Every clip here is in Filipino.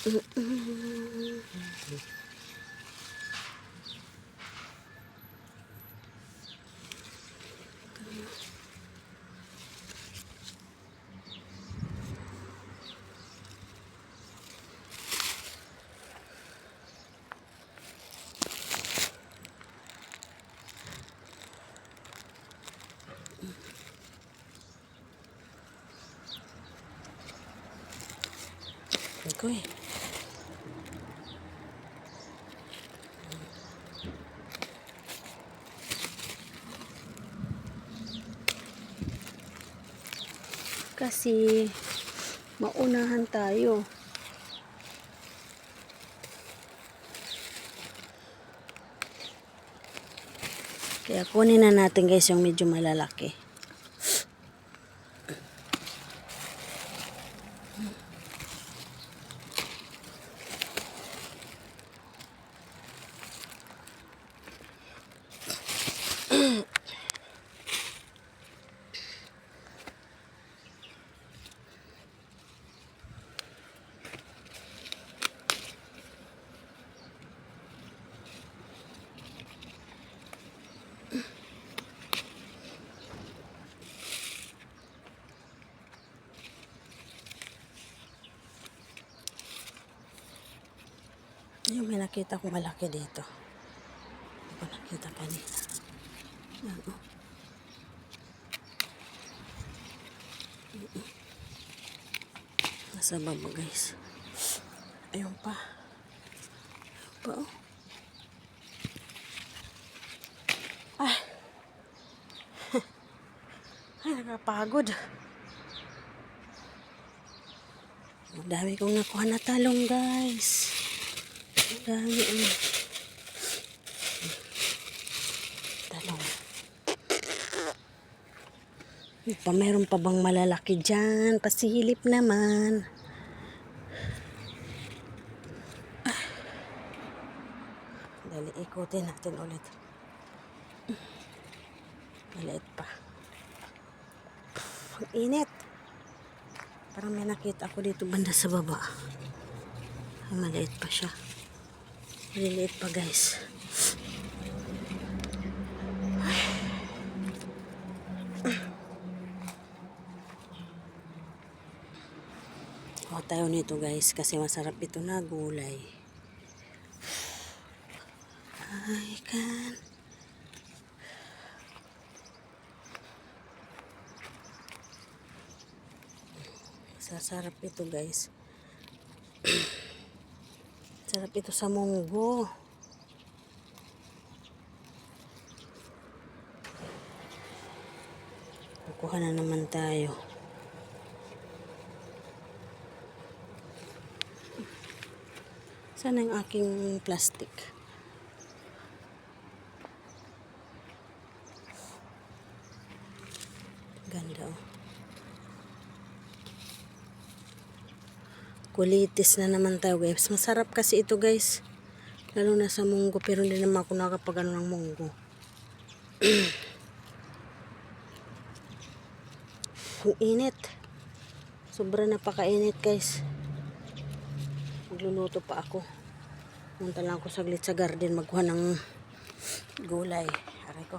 Okay. Kasi maunahan tayo. Kaya kunin na natin guys yung medyo malalaki. Yung may nakita kong malaki dito. Hindi ko nakita kanina. Yan, oh. Nasa baba guys. Ayun pa. Ayun pa oh. Ay. Ay, nakapagod. Ang dami kong nakuha na talong guys. Ang dami talong. Mayroon pa bang malalaki dyan? Pasilip naman. Dali, ikutin natin ulit. Maliit pa. Ang init. Parang may nakita ako dito banda sa baba. Ay, maliit pa siya. Maliliit pa guys. Kuha tayo nito guys kasi masarap ito na gulay. I can. Masarap ito guys. Sarap ito sa munggo. Kukuha na naman tayo. Saan ang aking plastic? Ganda oh. Kulitis na naman tayo guys. Masarap kasi ito guys. Lalo na sa munggo. Pero hindi naman ako nakapag-ano ng munggo. Ang init. Sobra napakainit guys. Magluluto pa ako. Punta lang ako saglit sa garden. Magkuha ng gulay. Aray ko.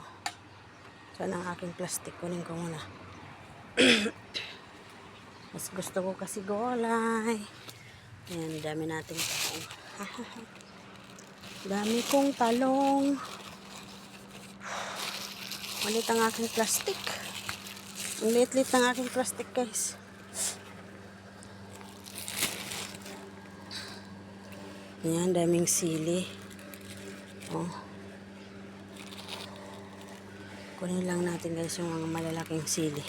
Saan ang aking plastic? Kunin ko muna. Mas gusto ko kasi gulay. Ayan, dami nating talong. Dami kong talong. Malit ang aking plastic. Ang liit-liit ng aking plastic guys. Ayan, daming sili. Oh. Kunin lang natin guys yung mga malalaking sili.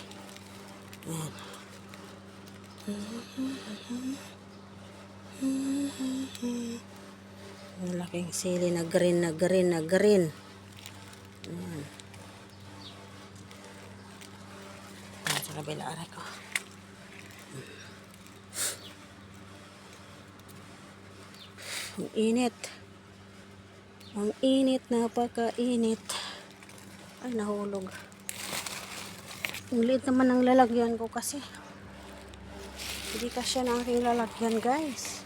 Ayan. Malaking sili na green, na green, na green. Ayan. Ayan sa kabila, aray ko. Ang init. Ang init, napakainit. Ay, nahulog. Ang liit naman ang lalagyan ko kasi. Hindi kasya na aking lalagyan guys.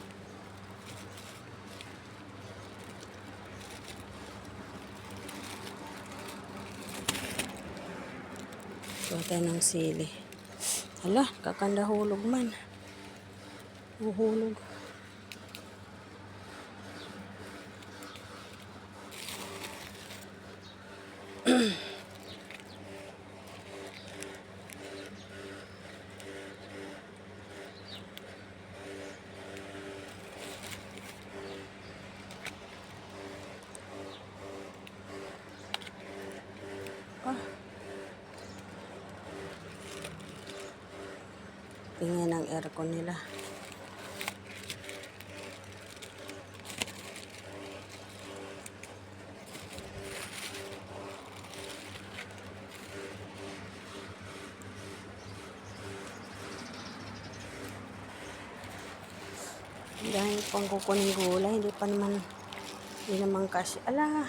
Kuha tayo ng sili. Hala, kakandahulog man. Uhulog. Tingnan ang aircon nila. Dahil pang kukunin gulay, hindi naman kasi. Ala,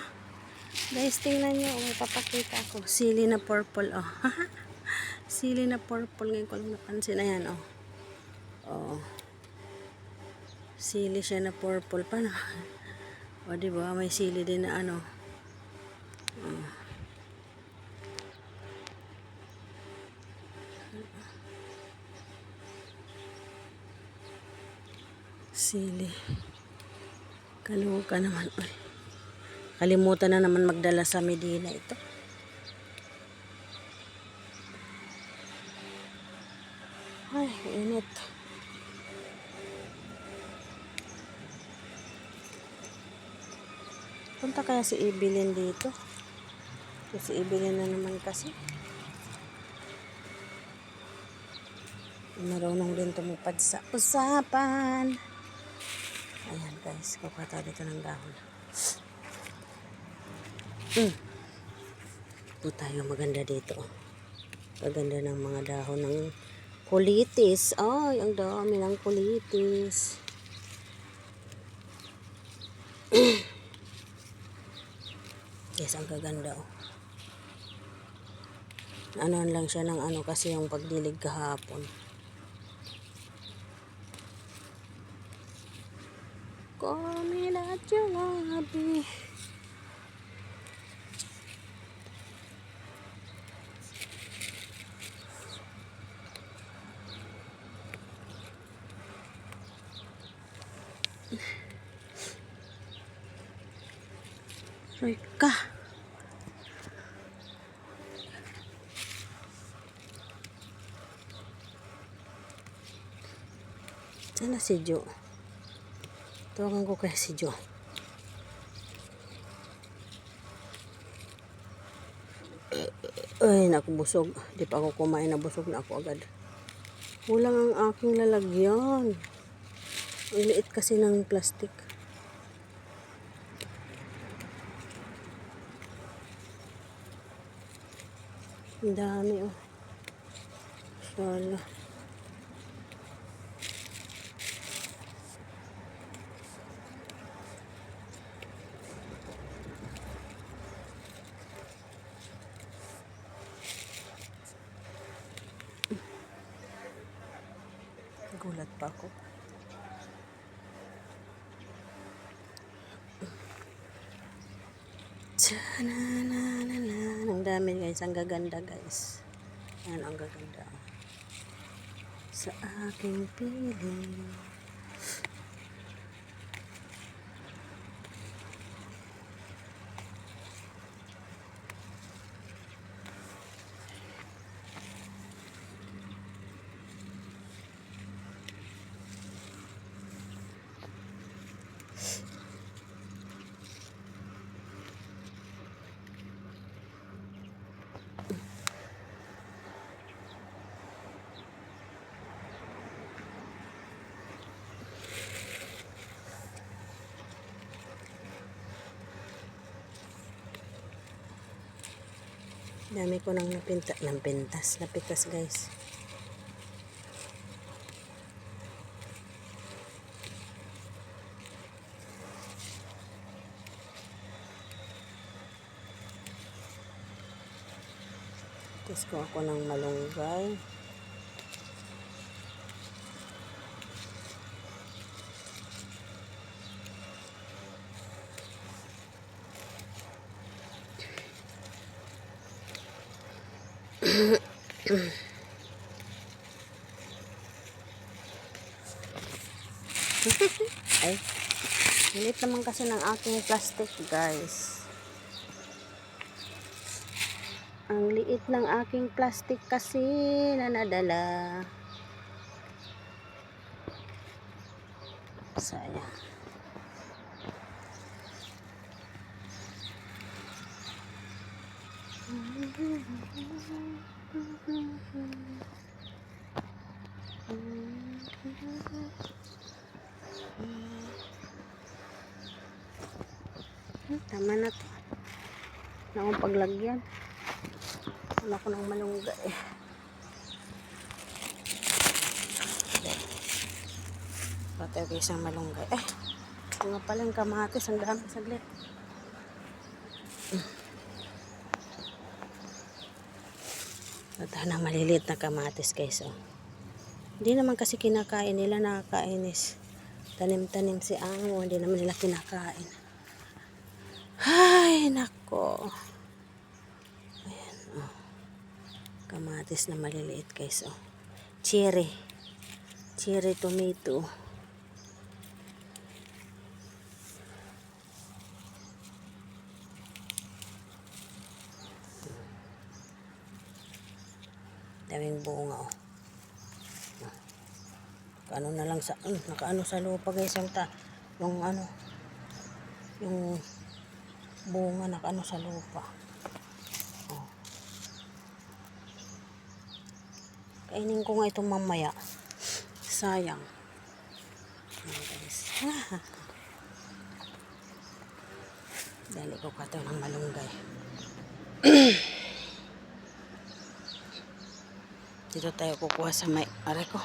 guys, tingnan nyo, papakita ko. Sili na purple, oh. Sili na purple, ngayon ko lang napansin. Ayan, oh. Oh. Sili siya na purple. Paano? O, diba? May sili din na ano. Oh. Sili. Kaluka naman. Uy. Kalimutan na naman magdala sa Medina ito. Ay, init. Punta kaya si Evelyn dito? Si Evelyn na naman kasi. Marunong din tumupad sa usapan. Ayan guys, kukuha tayo dito ng dahon. Ito tayo maganda dito. Maganda ng mga dahon ng kulitis. Ay, ang dami ng kulitis. Yes, ang gaganda oh. Ano lang siya ng ano kasi yung pagdilig kahapon. Kumilat yung api. Rika. Sana si Jo. Tawagan ko kaya si Jo. Ay, naku, busog. Di pa ako kumain na busog na ako agad. Kulang ang aking lalagyan. Ang liit kasi ng plastic. Ang dami oh. Sala. Gulat pa ako. Ang dami guys, ang gaganda guys. Yan ang gaganda. Sa aking piling. Dami ko nang napitas guys. Tapos ko ako ng malunggay. Ay, liit naman kasi ng aking plastic, guys. Ang liit ng aking plastic kasi na nadala. Sayang. Tama na to. Na akong paglagyan. Wala ko ng malunggay eh. Patay ko isang malunggay. Mga pala yung kamatis. Ang dami saglit. Ito na maliliit na kamatis guys. Oh. Hindi naman kasi kinakain nila. Nakakainis. Tanim-tanim si Amo. Hindi naman nila kinakain. Ay, nako. Ayan, oh. Kamatis na maliliit guys. Oh. Cherry. Cherry tomato. Daming bunga oh. Nakaano na lang sa nakaano sa lupa guys yung ano yung bunga nakaano sa lupa. Oh. Kainin ko nga itong mamaya. Sayang. Ayan guys. Dali ko ka ito ng malunggay. Dito tayo kukuha sa may are ko.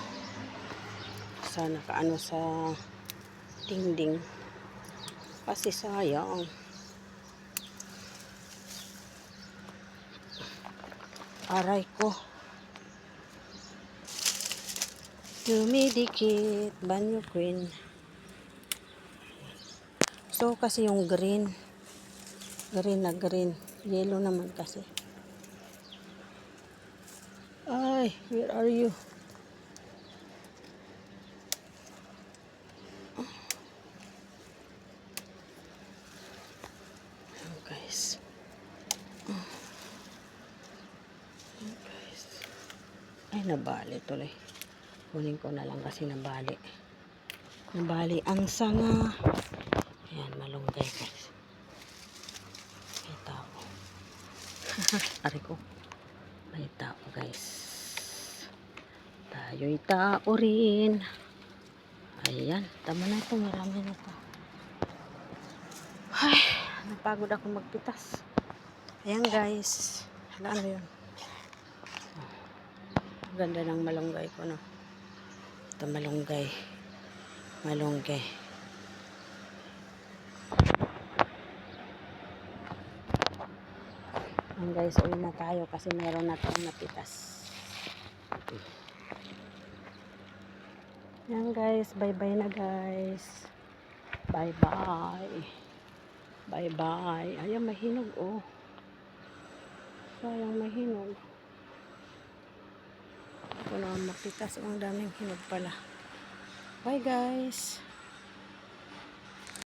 Sa nakaano sa dingding. Kasi sayang. Aray ko. Dumidikit. Banyo queen. So kasi yung green. Green na green. Yellow naman kasi. Ay, where are you? Oh, guys. Oh. Oh, guys. Ay, nabali tuloy. Kunin ko na lang kasi nabali. Nabali ang sanga. Ayan, malunggay guys. May tao. Ari ko. May tao guys. Tayo'y tao rin. Ayan, tama na ito. Marami na ito. Ay, napagod ako magpitas. Ayan guys. Ano yun? Ganda ng malunggay ko, no? Ito malunggay. Malunggay. Ayan guys, uwi na tayo kasi meron na tayong napitas. Ayan guys, bye-bye na guys. Bye-bye. Bye-bye. Ayan, mahinog, oh. Sayang mahinog. Ako na mapitas. Ang daming hinog pala. Bye guys.